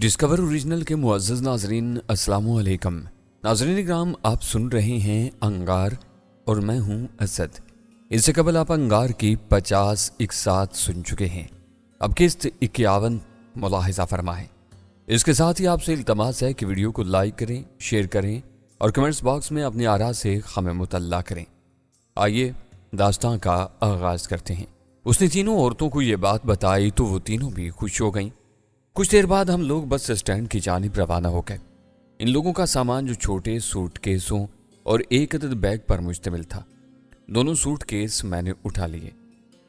Discover original के मुअज़्ज़ज़ नाज़रीन अस्सलामु अलैकुम। नाज़रीन इकराम, आप सुन रहे हैं अंगार और मैं हूं असद। इससे कबल आप अंगार की 50 इकसात सुन चुके हैं। अब किस्त 51 मुलाहिज़ा फरमाएं। इसके साथ ही आपसे इल्तमास है कि वीडियो को लाइक करें, शेयर करें और कमेंट्स बॉक्स में अपनी आरा से हमें मुतल्ला करें। आइए दास्तां का आगाज़ करते हैं। उसने तीनों औरतों को ये बात बताई तो वो तीनों भी खुश हो गईं। कुछ देर बाद हम लोग बस स्टैंड की जानिब रवाना हो गए। इन लोगों का सामान जो छोटे सूटकेसों और एक अदद बैग पर मुश्तमिल था। दोनों सूटकेस मैंने उठा लिए।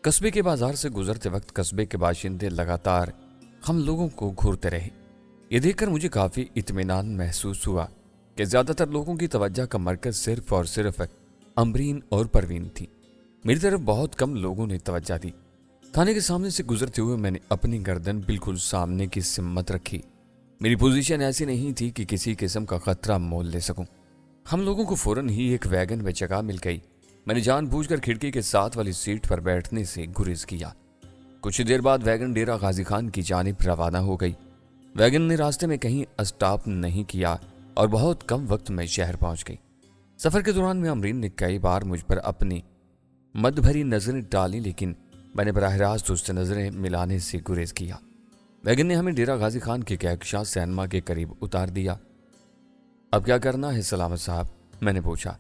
कस्बे के बाजार से गुजरते वक्त कस्बे के बाशिंदे लगातार हम लोगों को घूरते रहे। ये देखकर मुझे काफ़ी इत्मीनान महसूस हुआ कि ज़्यादातर लोगों की तवज्जो का मरकज़ सिर्फ और सिर्फ अमरीन और परवीन थी। मेरी तरफ बहुत कम लोगों ने तवज्जो दी। थाने के सामने से गुजरते हुए मैंने अपनी गर्दन बिल्कुल सामने की सिम्मत रखी। मेरी पोजीशन ऐसी नहीं थी कि किसी किस्म का खतरा मोल ले सकूं। हम लोगों को फौरन ही एक वैगन में जगह मिल गई। मैंने जानबूझकर खिड़की के साथ वाली सीट पर बैठने से गुरेज किया। कुछ देर बाद वैगन डेरा गाजी खान की जानिब रवाना हो गई। वैगन ने रास्ते में कहीं स्टॉप नहीं किया और बहुत कम वक्त में शहर पहुंच गई। सफर के दौरान में अमरीन ने कई बार मुझ पर अपनी मद भरी नजरें डाली, लेकिन मैंने बराह रास्त उससे नजरें मिलाने से गुरेज किया। वैगन ने हमें डेरा गाजी खान के कहकशां सैनमा के करीब उतार दिया। अब क्या करना है सलामत साहब? मैंने पूछा।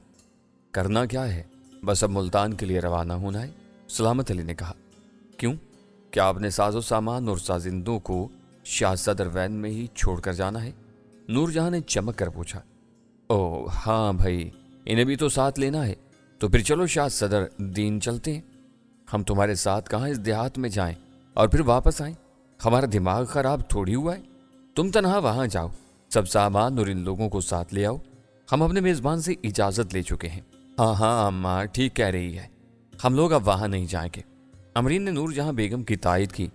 करना क्या है, बस अब मुल्तान के लिए रवाना होना है, सलामत अली ने कहा। क्यों, क्या आपने साजो सामान और साजिंदों को शाह सदर वैन में ही छोड़कर जाना है? नूरजहां ने चमक कर पूछा। ओह हाँ भाई, इन्हें भी तो साथ लेना है। तो फिर चलो शाह सदर दीन चलते हैं। हम तुम्हारे साथ कहाँ इस देहात में जाएं और फिर वापस आएं? हमारा दिमाग खराब थोड़ी हुआ है। तुम तनहा वहां जाओ, सब सामान और इन लोगों को साथ ले आओ। हम अपने मेजबान से इजाजत ले चुके हैं। हाँ अम्मा ठीक कह रही है, हम लोग अब वहां नहीं जाएंगे। अमरीन ने नूरजहां बेगम की तायद की।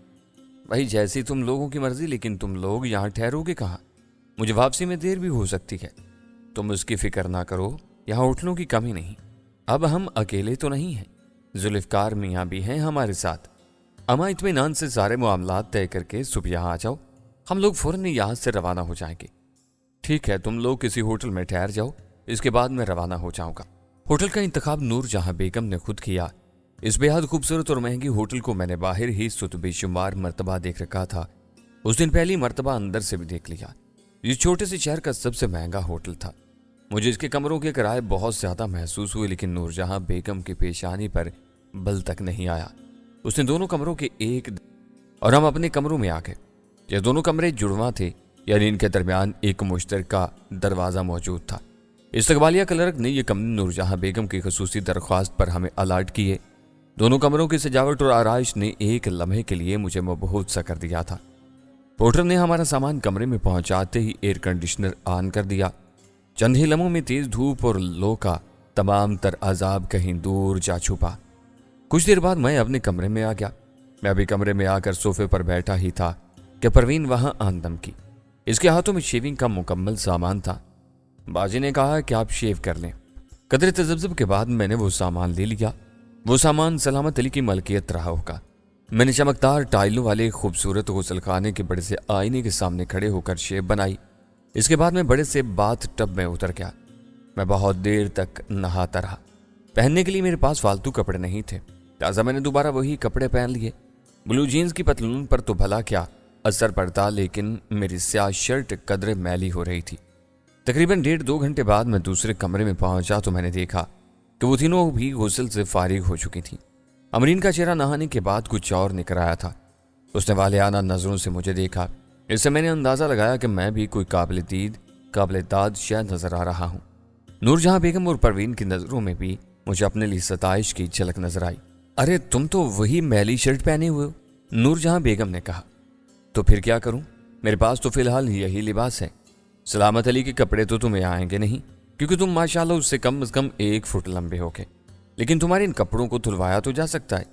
भाई जैसी तुम लोगों की मर्जी, लेकिन तुम लोग यहाँ ठहरोगे कहाँ? मुझे वापसी में देर भी हो सकती है। तुम उसकी फिक्र ना करो, यहाँ होटलों की कमी नहीं। अब हम अकेले तो नहीं हैं, जुल्फ़कार मियाँ भी हैं हमारे साथ। अम्मा इत्मीनान से सारे मामलात तय करके सुबह यहाँ आ जाओ, हम लोग फौरन यहाँ से रवाना हो जाएंगे। ठीक है, तुम लोग किसी होटल में ठहर जाओ, इसके बाद मैं रवाना हो जाऊंगा। होटल का इंतखाब नूरजहां बेगम ने खुद किया। इस बेहद खूबसूरत और महंगी होटल को मैंने बाहर ही सुत बेशुमार मरतबा देख रखा था। उस दिन पहली मरतबा अंदर से भी देख लिया। ये छोटे से शहर का सबसे महंगा होटल था। मुझे इसके कमरों के किराए बहुत ज्यादा महसूस हुए, लेकिन नूरजहां बेगम की पेशानी पर बल तक नहीं आया। उसने दोनों कमरों के एक और हम अपने कमरों में आ गए। ये दोनों कमरे जुड़वा थे, यानी इनके दरमियान एक मुश्तरका दरवाजा मौजूद था। इस्तकबालिया क्लर्क ने यह कमरे नूरजहां बेगम की खसूसी दरख्वास्त पर हमें अलाट किए। दोनों कमरों की सजावट और आराइश ने एक लम्हे के लिए मुझे मबहूत सा कर दिया था। पोर्टर ने हमारा सामान कमरे में पहुंचाते ही एयर कंडीशनर ऑन कर दिया। चंद ही लम्हों में तेज धूप और लो का तमाम तर अजाब कहीं दूर जा छुपा। कुछ देर बाद मैं अपने कमरे में आ गया। मैं अभी कमरे में आकर सोफे पर बैठा ही था कि परवीन वहां आंदम की। इसके हाथों में शेविंग का मुकम्मल सामान था। बाजी ने कहा कि आप शेव कर लें। कदर तजब्जुब के बाद मैंने वो सामान ले लिया। वो सामान सलामत अली की मलकियत रहा होगा। मैंने चमकदार टाइलों वाले खूबसूरत गुसलखाने के बड़े से आईने के सामने खड़े होकर शेव बनाई। इसके बाद मैं बड़े से बाथ टब में उतर गया। मैं बहुत देर तक नहाता रहा। पहनने के लिए मेरे पास फालतू कपड़े नहीं थे, लिहाजा मैंने दोबारा वही कपड़े पहन लिए। ब्लू जीन्स की पतलून पर तो भला क्या असर पड़ता, लेकिन मेरी स्याह शर्ट कदरे मैली हो रही थी। तकरीबन 1.5-2 घंटे बाद मैं दूसरे कमरे में पहुंचा तो मैंने देखा कि वो तीनों भी गुस्ल से फारिग हो चुकी थी। अमरीन का चेहरा नहाने के बाद कुछ और निकल आया था। उसने वालियाना नजरों से मुझे देखा। इससे मैंने अंदाजा लगाया कि मैं भी कोई काबिल दाद शायद नजर आ रहा हूँ। नूरजहां बेगम और परवीन की नजरों में भी मुझे अपने लिए सताइश की झलक नजर आई। अरे तुम तो वही मैली शर्ट पहने हुए हो, नूरजहां बेगम ने कहा। तो फिर क्या करूं, मेरे पास तो फिलहाल यही लिबास है। सलामत अली के कपड़े तो तुम्हें आएंगे नहीं, क्योंकि तुम माशाल्लाह उससे कम से कम 1 फुट लंबे होगे, लेकिन तुम्हारे इन कपड़ों को धुलवाया तो जा सकता है।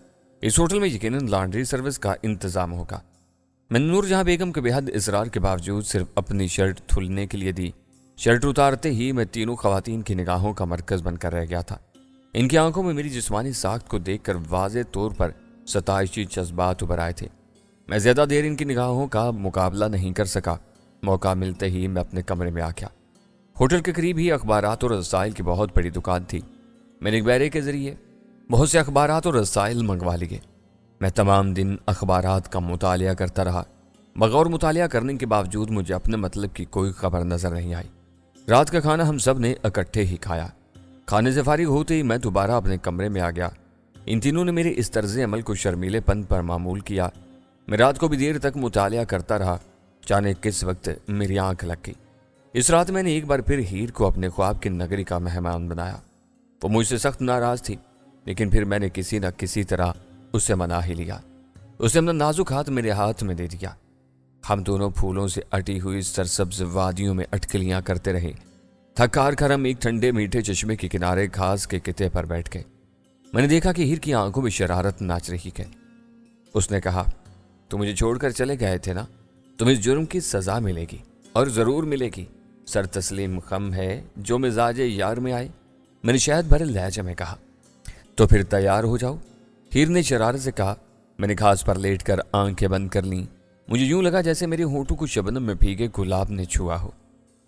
इस होटल में यकीनन लॉन्ड्री सर्विस का इंतजाम होगा। मैंने नूरजहां बेगम के बेहद इसरार के बावजूद सिर्फ अपनी शर्ट धुलने के लिए दी। शर्ट उतारते ही मैं तीनों खवातीन की निगाहों का मरकज बनकर रह गया था। इनकी आंखों में मेरी जिस्मानी साख्त को देखकर वाज़े तौर पर सताइशी जज्बात उभर आए थे। मैं ज्यादा देर इनकी निगाहों का मुकाबला नहीं कर सका। मौका मिलते ही मैं अपने कमरे में आ गया। होटल के करीब ही अखबारात और रसाइल की बहुत बड़ी दुकान थी। मैंने एक बैरे के जरिए बहुत से अखबारात और रसाइल मंगवा लिए। मैं तमाम दिन अखबारात का मुतालिया करता रहा। बगौर मुतालिया करने के बावजूद मुझे अपने मतलब की कोई खबर नजर नहीं आई। रात का खाना हम सब ने इकट्ठे ही खाया। खाने से फारिग होते ही मैं दोबारा अपने कमरे में आ गया। इन तीनों ने मेरे इस तर्ज अमल को शर्मीलेपन पर मामूल किया। मैं रात को भी देर तक मुतालिया करता रहा। जाने किस वक्त मेरी आंख लग गई। इस रात मैंने एक बार फिर हीर को अपने ख्वाब की नगरी का मेहमान बनाया। वो मुझसे सख्त नाराज थी, लेकिन फिर मैंने किसी न किसी तरह उससे मना ही लिया। उसने अपना नाजुक हाथ मेरे हाथ में दे दिया। हम दोनों फूलों से अटी हुई सरसब्ज वादियों में अटकलियां करते रहे। थक हार कर हम एक ठंडे मीठे चश्मे के किनारे घास के किते पर बैठ गए। मैंने देखा कि हीर की आंखों में शरारत नाच रही है। उसने कहा, तुम मुझे छोड़कर चले गए थे ना, तुम्हें इस जुर्म की सजा मिलेगी और जरूर मिलेगी। सर तस्लीम खम है जो मिजाज यार में आए। मैंने शायद भरे लहजे में कहा, तो फिर तैयार हो जाओ। हीर ने शरारत से कहा। मैंने घास पर लेटकर आंखें बंद कर लीं। मुझे यूं लगा जैसे मेरे होंठों को शबनम में भीगे गुलाब ने छुआ हो।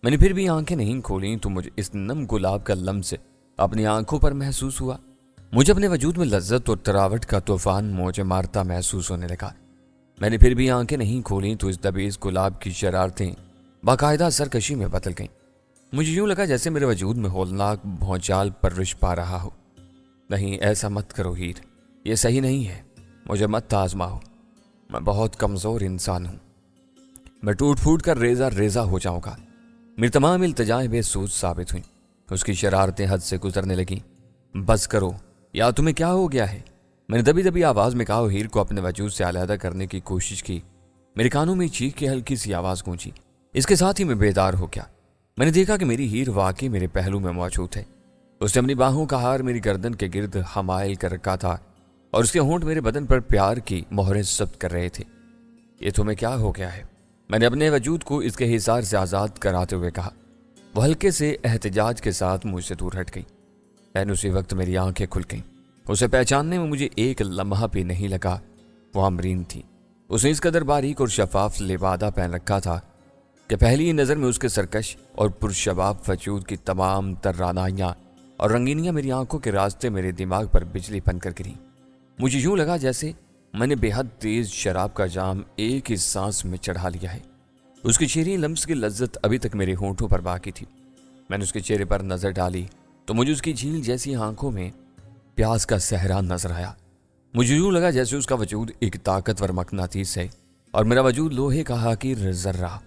मैंने फिर भी आंखें नहीं खोली तो मुझे इस नम गुलाब का लम्स अपनी आंखों पर महसूस हुआ। मुझे अपने वजूद में लज्जत और तरावट का तूफान मौजे मारता महसूस होने लगा। मैंने फिर भी आंखें नहीं खोली तो इस दबीज गुलाब की शरारतें बाकायदा सरकशी में बदल गईं। मुझे यूं लगा जैसे मेरे वजूद में होलनाक भौचाल परवरिश पा रहा हो। नहीं, ऐसा मत करो हीर, ये सही नहीं है। मुझे मत आजमाओ। मैं बहुत कमज़ोर इंसान हूँ। मैं टूट फूट कर रेजा रेजा हो जाऊँगा। मेरी तमाम इल्तिजाएं बेसूद साबित हुई। उसकी शरारतें हद से गुजरने लगीं। बस करो, या तुम्हें क्या हो गया है? मैंने दबी दबी आवाज़ में कहा। हीर को अपने वजूद से अलहदा करने की कोशिश की। मेरे कानों में चीख की हल्की सी आवाज़ गूंजी। इसके साथ ही मैं बेदार हो गया। मैंने देखा कि मेरी हीर वाकई मेरे पहलू में मौजूद है। उसने अपनी बाहों का हार मेरी गर्दन के गिर्द हमायल कर रखा था और उसके होंठ मेरे बदन पर प्यार की मोहरें जब्त कर रहे थे। ये तुम्हें क्या हो गया है? मैंने अपने वजूद को इसके हिसार से आज़ाद कराते हुए कहा। वह हल्के से एहतजाज के साथ मुझसे दूर हट गई। ऐन उसी वक्त मेरी आंखें खुल गईं। उसे पहचानने में मुझे एक लम्हा भी नहीं लगा। वो अमरीन थी। उसने इस कदर बारीक और शफाफ लिबादा पहन रखा था कि पहली ही नज़र में उसके सरकश और पुरशबाब वजूद की तमाम तर्रानाइयाँ और रंगीनियाँ मेरी आंखों के रास्ते मेरे दिमाग पर बिजली बनकर गिरी। मुझे यूं लगा जैसे मैंने बेहद तेज शराब का जाम एक ही सांस में चढ़ा लिया है। उसके चेहरे लम्स की लज्जत अभी तक मेरे होंठों पर बाकी थी। मैंने उसके चेहरे पर नजर डाली तो मुझे उसकी झील जैसी आंखों में प्यास का सहरा नजर आया। मुझे यूं लगा जैसे उसका वजूद एक ताकतवर मकनातीस है और मेरा वजूद लोहे का हाकिर जर्रा।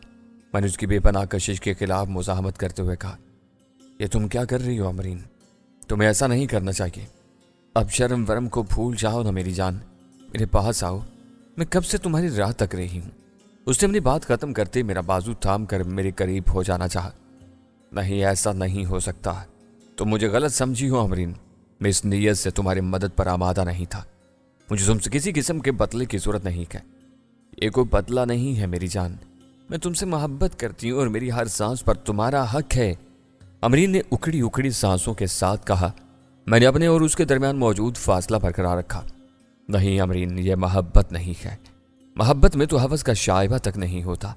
मैंने उसकी बेपनाह कशिश के खिलाफ मुजाहमत करते हुए कहा, ये तुम क्या कर रही हो अमरीन? तुम्हें ऐसा नहीं करना चाहिए। अब शर्म वरम को भूल जाओ ना मेरी जान, मेरे पास आओ। मैं कब से तुम्हारी राह तक रही हूँ। उसने अपनी बात खत्म करते मेरा बाजू थाम कर मेरे करीब हो जाना चाहा। नहीं, ऐसा नहीं हो सकता। तुम मुझे गलत समझी हो अमरीन। मैं इस नीयत से तुम्हारी मदद पर आमादा नहीं था। मुझे तुमसे किसी किस्म के बदले की जरूरत नहीं है। ये कोई बदला नहीं है मेरी जान। मैं तुमसे मोहब्बत करती हूँ और मेरी हर सांस पर तुम्हारा हक है। अमरीन ने उखड़ी उखड़ी सांसों के साथ कहा। मैंने अपने और उसके दरमियान मौजूद फासला बरकरार रखा। नहीं अमरीन, यह मोहब्बत नहीं है। मोहब्बत में तो हवस का शायबा तक नहीं होता।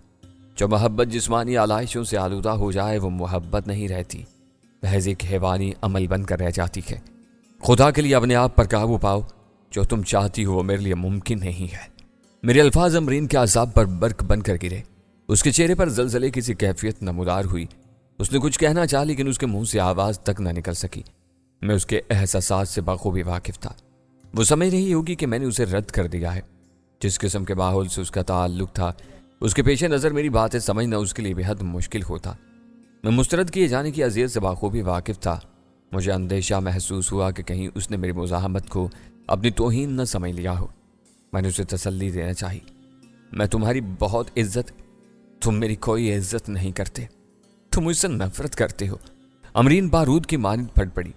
जो मोहब्बत जिस्मानी आलाइशों से आलूदा हो जाए वो मोहब्बत नहीं रहती, महज एक हैवानी अमल बनकर रह जाती है। खुदा के लिए अपने आप पर काबू पाओ। जो तुम चाहती हो वो मेरे लिए मुमकिन नहीं है। मेरे अल्फाज अमरीन के आज़ाब पर बर्क बनकर गिरे। उसके चेहरे पर जलजले की सी कैफियत नमूदार हुई। उसने कुछ कहना चाहा लेकिन उसके मुंह से आवाज़ तक न निकल सकी। मैं उसके एहसासात से बखूबी वाकिफ था। वो समझ रही होगी कि मैंने उसे रद्द कर दिया है। जिस किस्म के माहौल से उसका ताल्लुक था उसके पेश नज़र मेरी बातें समझना उसके लिए बेहद मुश्किल होता। मैं मुस्तरद किए जाने की अज़ियत से बखूबी वाकिफ था। मुझे अंदेशा महसूस हुआ कि कहीं उसने मेरी मुज़ाहमत को अपनी तौहीन न समझ लिया हो। मैंने उसे तसल्ली देना चाही। मैं तुम्हारी बहुत इज्जत, तुम मेरी कोई इज्जत नहीं करते। तुम मुझसे नफरत करते हो। अमरीन बारूद की मानद फट पड़ी।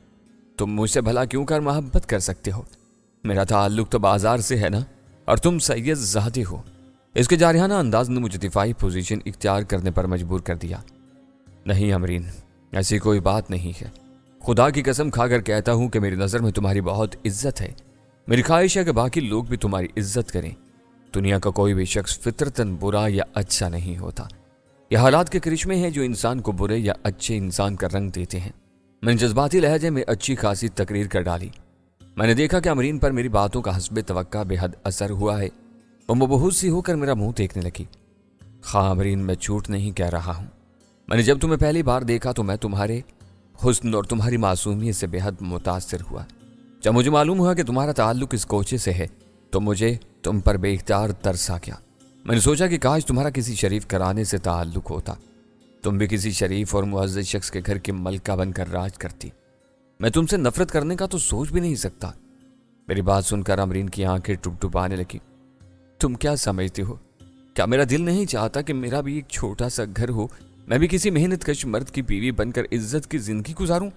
तुम मुझसे भला क्यों कर मोहब्बत कर सकते हो? मेरा ताल्लुक तो बाजार से है ना, और तुम सैयद ज़ादी हो। इसके जारिहाना अंदाज ने मुझे दिफाई पोजीशन इख्तियार करने पर मजबूर कर दिया। नहीं अमरीन, ऐसी कोई बात नहीं है। खुदा की कसम खाकर कहता हूं कि मेरी नज़र में तुम्हारी बहुत इज्जत है। मेरी ख्वाहिश है कि बाकी लोग भी तुम्हारी इज्जत करें। दुनिया का कोई भी शख्स फितरतन बुरा या अच्छा नहीं होता। یہ حالات کے کرشمے ہیں جو انسان کو برے یا اچھے انسان کا رنگ دیتے ہیں۔ میں نے جذباتی لہجے میں اچھی خاصی تقریر کر ڈالی۔ میں نے دیکھا کہ امرین پر میری باتوں کا حسب توقع بے حد اثر ہوا ہے۔ وہ مبہوت سی ہو کر میرا منہ دیکھنے لگی۔ خواہ امرین، میں جھوٹ نہیں کہہ رہا ہوں۔ میں نے جب تمہیں پہلی بار دیکھا تو میں تمہارے حسن اور تمہاری معصومیت سے بے حد متاثر ہوا۔ جب مجھے معلوم ہوا کہ تمہارا تعلق اس کوچے سے ہے تو مجھے تم پر بے اختیار ترس آ گیا۔ میں نے سوچا کہ کاش تمہارا کسی شریف گھرانے سے تعلق ہوتا، تم بھی کسی شریف اور معزز شخص کے گھر کی ملکہ بن کر راج کرتی۔ میں تم سے نفرت کرنے کا تو سوچ بھی نہیں سکتا۔ میری بات سن کر امرین کی آنکھیں ٹپ ٹپانے لگی۔ تم کیا سمجھتے ہو؟ کیا میرا دل نہیں چاہتا کہ میرا بھی ایک چھوٹا سا گھر ہو، میں بھی کسی محنت کش مرد کی بیوی بن کر عزت کی زندگی گزاروں؟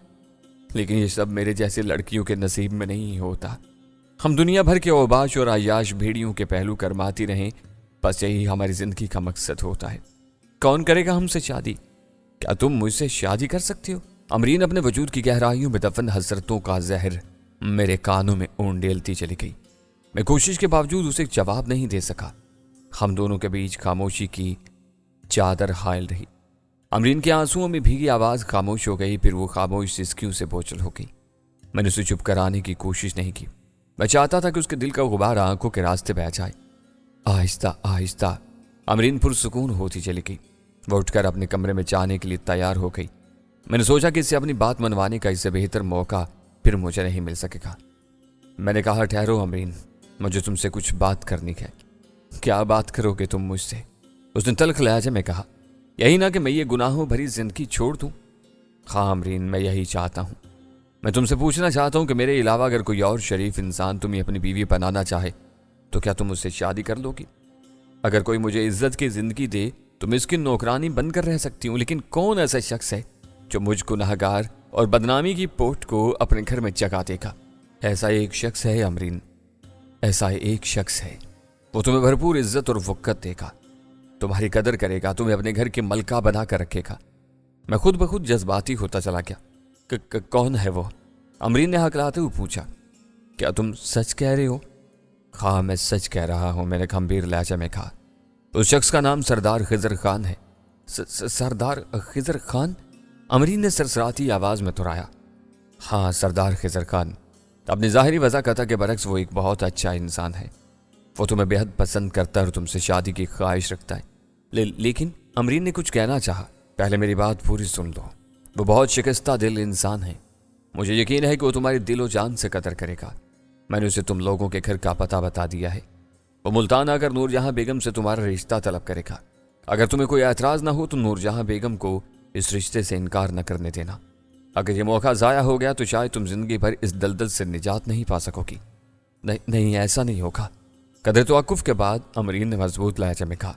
لیکن یہ سب میرے جیسے لڑکیوں کے نصیب میں نہیں ہوتا۔ ہم دنیا بھر کے اوباش اور عیاش بھیڑیوں کے پہلو کرماتی رہیں، بس یہی ہماری زندگی کا مقصد ہوتا ہے۔ کون کرے گا ہم سے شادی؟ کیا تم مجھ سے شادی کر سکتے ہو؟ امرین اپنے وجود کی گہرائیوں میں دفن حسرتوں کا زہر میرے کانوں میں اونڈیلتی چلی گئی۔ میں کوشش کے باوجود اسے جواب نہیں دے سکا۔ ہم دونوں کے بیچ خاموشی کی چادر حائل رہی۔ امرین کے آنسوؤں میں بھیگی آواز خاموش ہو گئی، پھر وہ خاموش سسکیوں سے بوچھل ہو گئی۔ میں نے اسے چپ کرانے کی کوشش نہیں کی۔ میں چاہتا تھا کہ اس کے دل کا غبار آنکھوں کے راستے بہ جائے۔ آہستہ آہستہ امرین پرسکون ہوتی چلی گئی۔ وہ اٹھ کر اپنے کمرے میں جانے کے لیے تیار ہو گئی۔ میں نے سوچا کہ اسے اپنی بات منوانے کا اس سے بہتر موقع پھر مجھے نہیں مل سکے گا۔ میں نے کہا، ٹھہرو امرین، مجھے تم سے کچھ بات کرنی ہے۔ کیا بات کرو گے تم مجھ سے؟ اس نے تلخ لہجے میں کہا۔ یہی نہ کہ میں یہ گناہوں بھری زندگی چھوڑ دوں؟ ہاں امرین، میں یہی چاہتا ہوں۔ میں تم سے پوچھنا چاہتا ہوں کہ میرے علاوہ اگر کوئی اور شریف انسان تمہیں اپنی بیوی بنانا چاہے تو کیا تم اس سے شادی کر لو گی؟ اگر کوئی مجھے عزت کی زندگی دے تو میں اس کی نوکرانی بن کر رہ سکتی ہوں، لیکن کون ایسا شخص ہے جو مجھ گنہگار اور بدنامی کی پوٹ کو اپنے گھر میں جگہ دے گا؟ ایسا ایک شخص ہے امرین، ایسا ایک شخص ہے۔ وہ تمہیں بھرپور عزت اور وقت دے گا، تمہاری قدر کرے گا، تمہیں اپنے گھر کی ملکہ بنا کر رکھے گا۔ میں خود بخود جذباتی ہوتا چلا گیا۔ کون ہے وہ؟ امرین نے ہکلاتے ہوئے پوچھا۔ کیا تم سچ کہہ رہے ہو؟ ہاں میں سچ کہہ رہا ہوں، میں نے گمبھیر لہجے میں کہا۔ اس شخص کا نام سردار خضر خان ہے۔ سردار خضر خان؟ امرین نے سرسراتی آواز میں دہرایا۔ ہاں، سردار خضر خان۔ اپنی ظاہری وضاحت کے برعکس وہ ایک بہت اچھا انسان ہے۔ وہ تمہیں بے حد پسند کرتا ہے اور تم سے شادی کی خواہش رکھتا ہے۔ لیکن امرین نے کچھ کہنا چاہا۔ پہلے میری بات پوری سن لو۔ وہ بہت شکستہ دل انسان ہے۔ مجھے یقین ہے کہ وہ تمہاری دل و جان سے قدر کرے گا۔ میں نے اسے تم لوگوں کے گھر کا پتہ بتا دیا ہے۔ وہ ملتان آ کر نور جہاں بیگم سے تمہارا رشتہ طلب کرے گا۔ اگر تمہیں کوئی اعتراض نہ ہو تو نور جہاں بیگم کو اس رشتے سے انکار نہ کرنے دینا۔ اگر یہ موقع ضائع ہو گیا تو شاید تم زندگی بھر اس دلدل سے نجات نہیں پا سکو گی۔ نہیں، ایسا نہیں ہوگا۔ قدر توقف کے بعد امرین نے مضبوط لہجے میں کہا،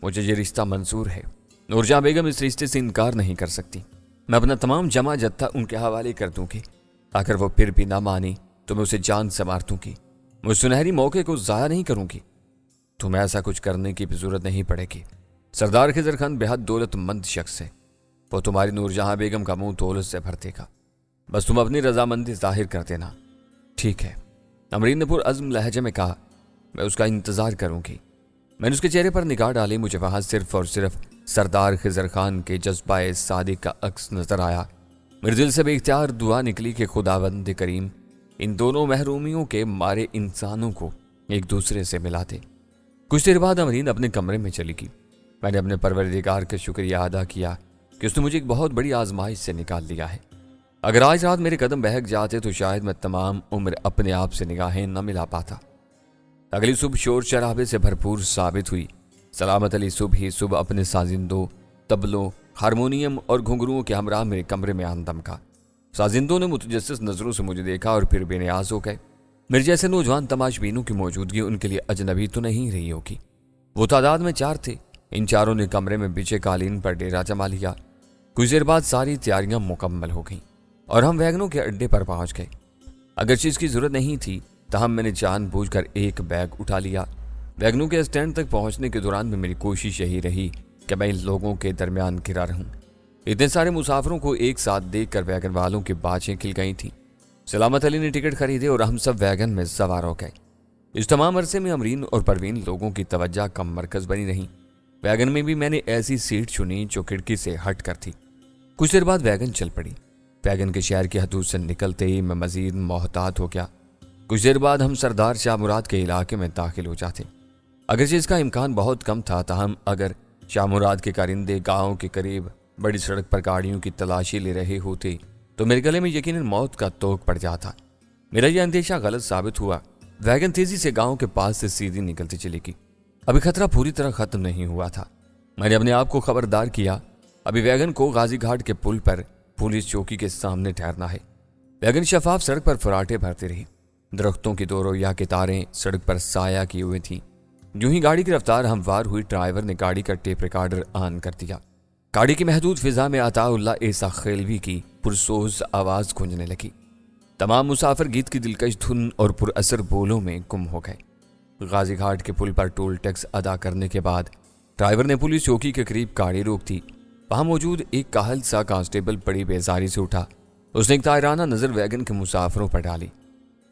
مجھے یہ رشتہ منظور ہے۔ نور جہاں بیگم اس رشتے سے انکار نہیں کر سکتی۔ میں اپنا تمام جمع جتھا ان کے حوالے کر دوں گی۔ اگر وہ پھر بھی نہ مانی تو میں اسے جان سے مار دوں گی۔ میں اس سنہری موقع کو ضائع نہیں کروں گی۔ تمہیں ایسا کچھ کرنے کی بھی ضرورت نہیں پڑے گی۔ سردار خضر خان بے حد دولت مند شخص ہے۔ وہ تمہاری نور جہاں بیگم کا منہ دولت سے بھر دے گا۔ بس تم اپنی رضامندی ظاہر کر دینا۔ ٹھیک ہے، امرین نے پرعزم لہجے میں کہا، میں اس کا انتظار کروں گی۔ میں نے اس کے چہرے پر نگاہ ڈالی۔ مجھے وہاں صرف اور صرف سردار خضر خان کے جذبہ صادق کا عکس نظر آیا۔ میرے دل سے بے اختیار دعا نکلی کہ خداوند کریم ان دونوں محرومیوں کے مارے انسانوں کو ایک دوسرے سے ملا دے۔ کچھ دیر بعد امرین اپنے کمرے میں چلی گئی۔ میں نے اپنے پروردگار کا شکریہ ادا کیا کہ اس نے مجھے ایک بہت بڑی آزمائش سے نکال لیا ہے۔ اگر آج رات میرے قدم بہک جاتے تو شاید میں تمام عمر اپنے آپ سے نگاہیں نہ ملا پاتا۔ اگلی صبح شور شرابے سے بھرپور ثابت ہوئی۔ سلامت علی صبح اپنے سازندوں، طبلوں، ہارمونیم اور گھنگروؤں کے ہمراہ میرے کمرے میں آندم کا۔ سازندوں نے متجسس نظروں سے مجھے دیکھا اور پھر بے نیاز ہو گئے۔ میرے جیسے نوجوان تماش بینوں کی موجودگی ان کے لیے اجنبی تو نہیں رہی ہوگی۔ وہ تعداد میں 4 تھے۔ ان چاروں نے کمرے میں بچھے قالین پر ڈیرا جما لیا۔ کچھ دیر بعد ساری تیاریاں مکمل ہو گئیں اور ہم ویگنوں کے اڈے پر پہنچ گئے۔ اگرچہ اس کی ضرورت نہیں تھی تاہم میں نے جان بوجھ کر ایک بیگ اٹھا لیا۔ ویگنوں کے اسٹینڈ تک پہنچنے کے دوران میں میری کوشش یہی رہی کہ میں ان لوگوں کے درمیان گھرا رہوں۔ اتنے سارے مسافروں کو ایک ساتھ دیکھ کر ویگن والوں کی باجیں کھل گئی تھیں۔ سلامت علی نے ٹکٹ خریدے اور ہم سب ویگن میں سوار ہو گئے۔ اس تمام عرصے میں امرین اور پروین لوگوں کی توجہ کا مرکز بنی رہیں۔ वैगन में भी मैंने ऐसी सीट चुनी जो खिड़की से हट कर थी। कुछ देर बाद वैगन चल पड़ी। वैगन के शहर की हदूद से निकलते ही मैं मजीद मोहतात हो गया। कुछ देर बाद हम सरदार शाह मुराद के इलाके में दाखिल हो जाते। अगरचे इसका इम्कान बहुत कम था, ताहम अगर शाह मुराद के कारिंदे गाँव के करीब बड़ी सड़क पर गाड़ियों की तलाशी ले रहे होते तो मेरे गले में यकीनन मौत का तोक पड़ जाता। मेरा यह अंदेशा गलत साबित हुआ। वैगन तेजी से गांव के पास से सीधी निकलती चली गई। अभी खतरा पूरी तरह खत्म नहीं हुआ था। मैंने अपने आप को खबरदार किया, अभी वैगन को गाजी घाट के पुल पर पुलिस चौकी के सामने ठहरना है। वैगन शफाफ सड़क पर फराटे भरती रही। दरख्तों की दो रोया की तारें सड़क पर साया की हुई थी। यूं ही गाड़ी की रफ्तार हमवार हुई, ड्राइवर ने गाड़ी का टेप रिकॉर्डर ऑन कर दिया। गाड़ी की महदूद फिजा में अताउल्लाह ऐसा खेलवी की पुरसोज आवाज गूंजने लगी। तमाम मुसाफिर गीत की दिलकश धुन और पुरअसर बोलों में गुम हो गए। गाजी घाट के पुल पर टोल टैक्स अदा करने के बाद ड्राइवर ने पुलिस चौकी के करीब गाड़ी रोक दी। वहां मौजूद एक काहल सा कांस्टेबल बड़ी बेजारी से उठा। उसने एक तायराना नजर वैगन के मुसाफिरों पर डाली।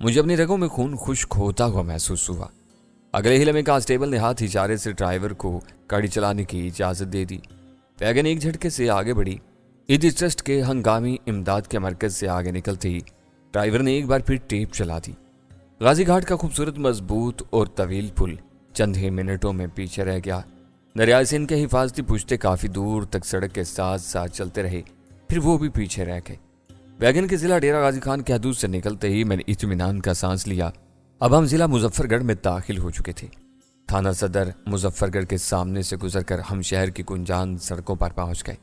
मुझे अपनी रगों में खून खुश्क होता हुआ महसूस हुआ। अगले ही लम्हे कांस्टेबल ने हाथ इशारे से ड्राइवर को गाड़ी चलाने की इजाजत दे दी। वैगन एक झटके से आगे बढ़ी। ईदी ट्रस्ट के हंगामी इमदाद के मरकज से आगे निकलते ही ड्राइवर ने एक बार फिर टेप चला दी। गाजी घाट का खूबसूरत, मजबूत और तवील पुल चंद ही मिनटों में पीछे रह गया। दरिया सिंध के हिफाजती पुश्ते काफी दूर तक सड़क के साथ साथ चलते रहे, फिर वो भी पीछे रह गए। वैगन के जिला डेरा गाजी खान के हदूद से निकलते ही मैंने इत्मीनान का सांस लिया। अब हम जिला मुजफ्फरगढ़ में दाखिल हो चुके थे। थाना सदर मुजफ्फरगढ़ के सामने से गुजरकर हम शहर की गुंजान सड़कों पर पहुंच गए।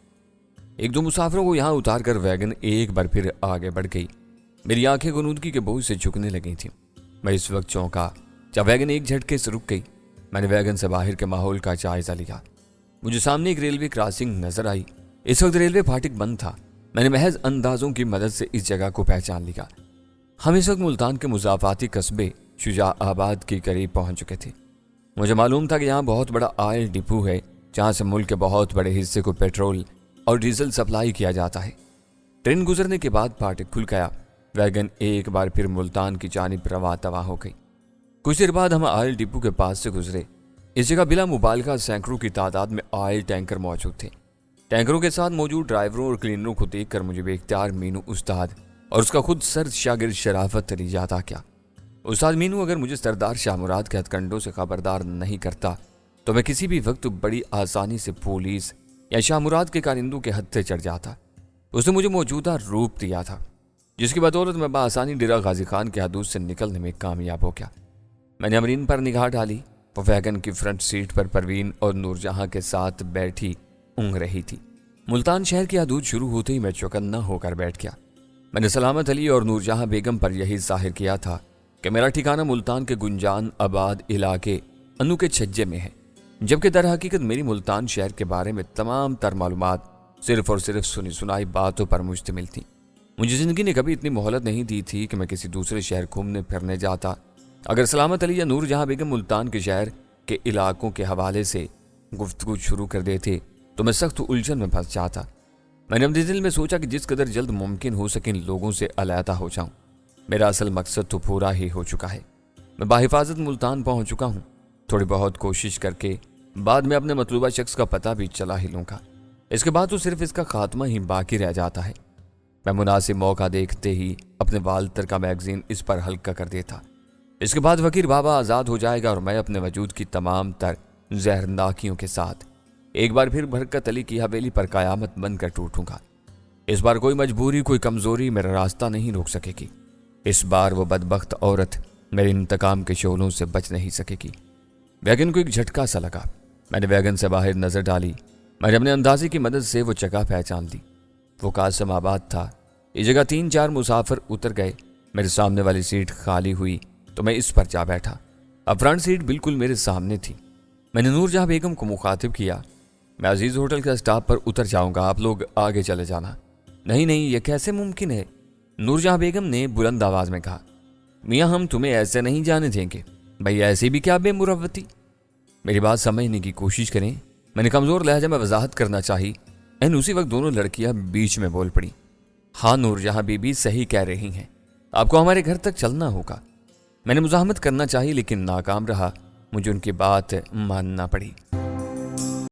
एक दो मुसाफिरों को यहां उतारकर वैगन एक बार फिर आगे बढ़ गई। मेरी आंखें गुनूदगी के बोझ से झुकने लगी थी। मैं इस वक्त चौंका जब वैगन एक झटके से रुक गई। मैंने वैगन से बाहर के माहौल का जायजा लिया। मुझे सामने एक रेलवे क्रॉसिंग नजर आई। इस वक्त रेलवे फाटक बंद था। मैंने महज अंदाजों की मदद से इस जगह को पहचान लिया। हम इस वक्त मुल्तान के मुजाफाती कस्बे शुजाआबाद के करीब पहुंच चुके थे। मुझे मालूम था कि यहाँ बहुत बड़ा ऑयल डिपो है, जहाँ से मुल्क के बहुत बड़े हिस्से को पेट्रोल और डीजल सप्लाई किया जाता है। ट्रेन गुजरने के बाद फाटक खुल गया। वैगन एक बार फिर मुल्तान की जानिब रवा तवा हो गई। कुछ देर बाद हम ऑयल डिपो के पास से गुजरे। इस जगह बिला मुबालगा सैकड़ों की तादाद में ऑयल टैंकर मौजूद थे। टैंकरों के साथ मौजूद ड्राइवरों और क्लीनरों को देखकर मुझे बेख्तियार मीनू उस्ताद और उसका खुद सर्द शागिर्द शराफत अली याद आ गया। उस्ताद मीनू अगर मुझे सरदार शाह मुराद के हथकंडों से खबरदार नहीं करता तो मैं किसी भी वक्त बड़ी आसानी से पुलिस या शाह मुराद के कारिंदों के हत्थे चढ़ जाता। उसने मुझे मौजूदा रूप दिया था, जिसकी बदौलत मैं बासानी डेरा गाजी खान के हदूद से निकलने में कामयाब हो गया। मैंने अमरीन पर निगाह डाली। वो वैगन की फ्रंट सीट पर परवीन और नूरजहां के साथ बैठी ऊँघ रही थी। मुल्तान शहर की हदूद शुरू होते ही मैं चौकन्ना होकर बैठ गया। मैंने सलामत अली और नूरजहां बेगम पर यही जाहिर किया था कि मेरा ठिकाना मुल्तान के गुंजान आबाद इलाके अनु के छज्जे में है, जबकि दर हकीकत मेरी मुल्तान शहर के बारे में तमाम तर मालूमात सिर्फ और सिर्फ सुनी सुनाई बातों पर मुश्तमिल थी। मुझे जिंदगी ने कभी इतनी मोहलत नहीं दी थी कि मैं किसी दूसरे शहर घूमने फिरने जाता। अगर सलामत अली या नूरजहां बेगम मुल्तान के शहर के इलाकों के हवाले से गुफ्तगू शुरू कर देते तो मैं सख्त उलझन में फंस जाता। मैंने अपने दिल में सोचा कि जिस कदर जल्द मुमकिन हो सके इन लोगों से अलहदा हो जाऊं। मेरा असल मकसद तो पूरा ही हो चुका है। मैं बाहिफाजत मुल्तान पहुंच चुका हूं। थोड़ी बहुत कोशिश करके बाद में अपने मतलूबा शख्स का पता भी चला ही लूंगा। इसके बाद तो सिर्फ इसका खात्मा ही बाकी रह जाता है। मैं मुनासिब मौका देखते ही अपने वालतर का मैगजीन इस पर हल्का कर देता। इसके बाद वकील बाबा आज़ाद हो जाएगा और मैं अपने वजूद की तमाम तर जहरनाकियों के साथ एक बार फिर बरकत अली की हवेली पर कयामत बनकर टूटूंगा। इस बार कोई मजबूरी, कोई कमजोरी मेरा रास्ता नहीं रोक सकेगी। इस बार वो बदबख्त औरत मेरे इंतकाम के शोलों से बच नहीं सकेगी। वैगन को एक झटका सा लगा। मैंने वैगन से बाहर नजर डाली। मैंने अपने अंदाजे की मदद से वो जगह पहचान ली। वो कासिम आबाद था। इस जगह 3-4 मुसाफिर उतर गए। मेरे सामने वाली सीट खाली हुई तो मैं इस पर जा बैठा। अब फ्रंट सीट बिल्कुल मेरे सामने थी। मैंने नूरजहां बेगम को मुखातिब किया। मैं अजीज होटल के स्टॉप पर उतर जाऊंगा, आप लोग आगे चले जाना। नहीं नहीं, यह कैसे मुमकिन है? नूरजहां बेगम ने बुलंद आवाज में कहा। मियाँ, हम तुम्हें ऐसे नहीं जाने देंगे। भाई ऐसे भी क्या बेमुरव्वती? मेरी बात समझने की कोशिश करें। मैंने कमजोर लहजा में वजाहत करना चाही। एन उसी वक्त दोनों लड़कियां बीच में बोल पड़ी। हाँ नूरजहां बीबी सही कह रही हैं, आपको हमारे घर तक चलना होगा। मैंने मुजाहमत करना चाहिए लेकिन नाकाम रहा। मुझे उनकी बात मानना पड़ी।